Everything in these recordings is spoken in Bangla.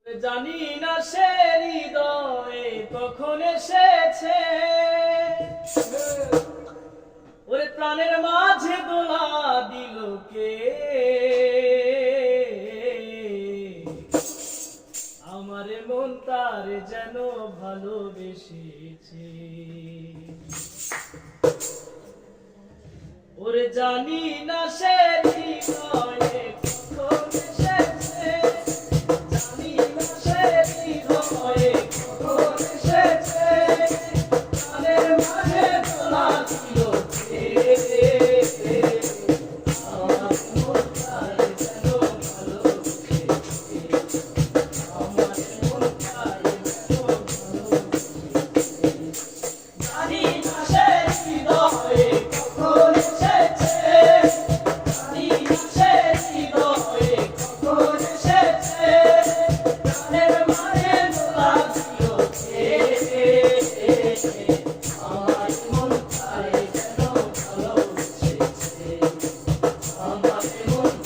জানি না সে হৃদয়ে কখন এসেছে, ওরে প্রাণের মাঝে দোলা দিল কে, আমার মন তার যেন ভালোবেসেছে। ওরে জানি না সে হৃদয়ে কখন এসেছে, জানি না সে হৃদয়ে কখন এসেছে, প্রাণের মাঝে দোলা দিল কে, আমার মন তার যেন ভালোবেসেছে, আমার মন তার যেন ভালোবেসেছে। জানি না সে হৃদয়ে কখন এসেছে, জানি না সে হৃদয়ে কখন এসেছে, প্রাণের মাঝে দোলা দিল কে, আমার মন তার যেন ভালোবেসেছে, আমার মন তার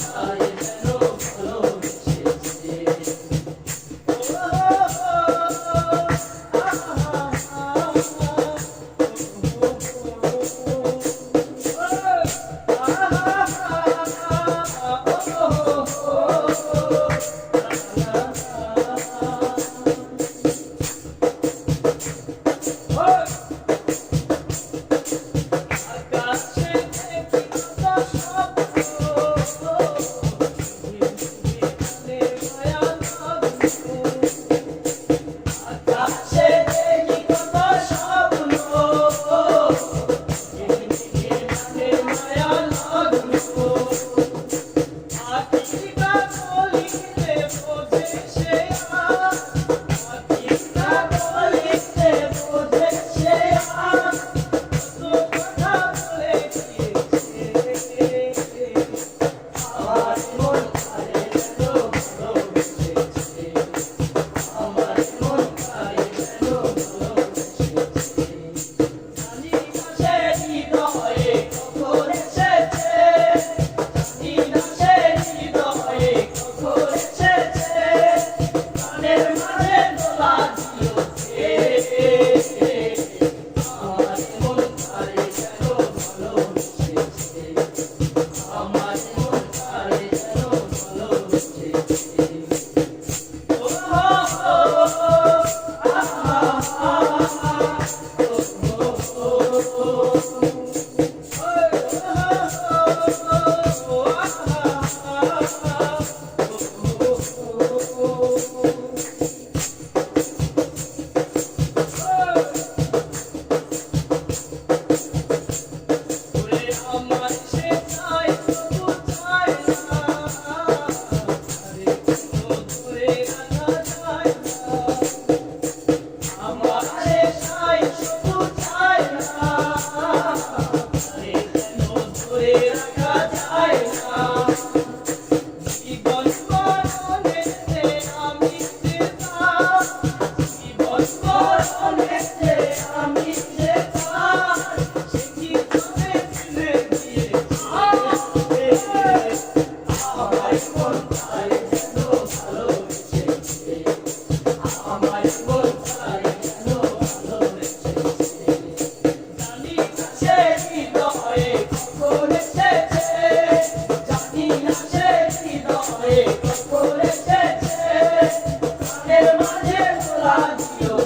যেন ভালোবেসেছে। Your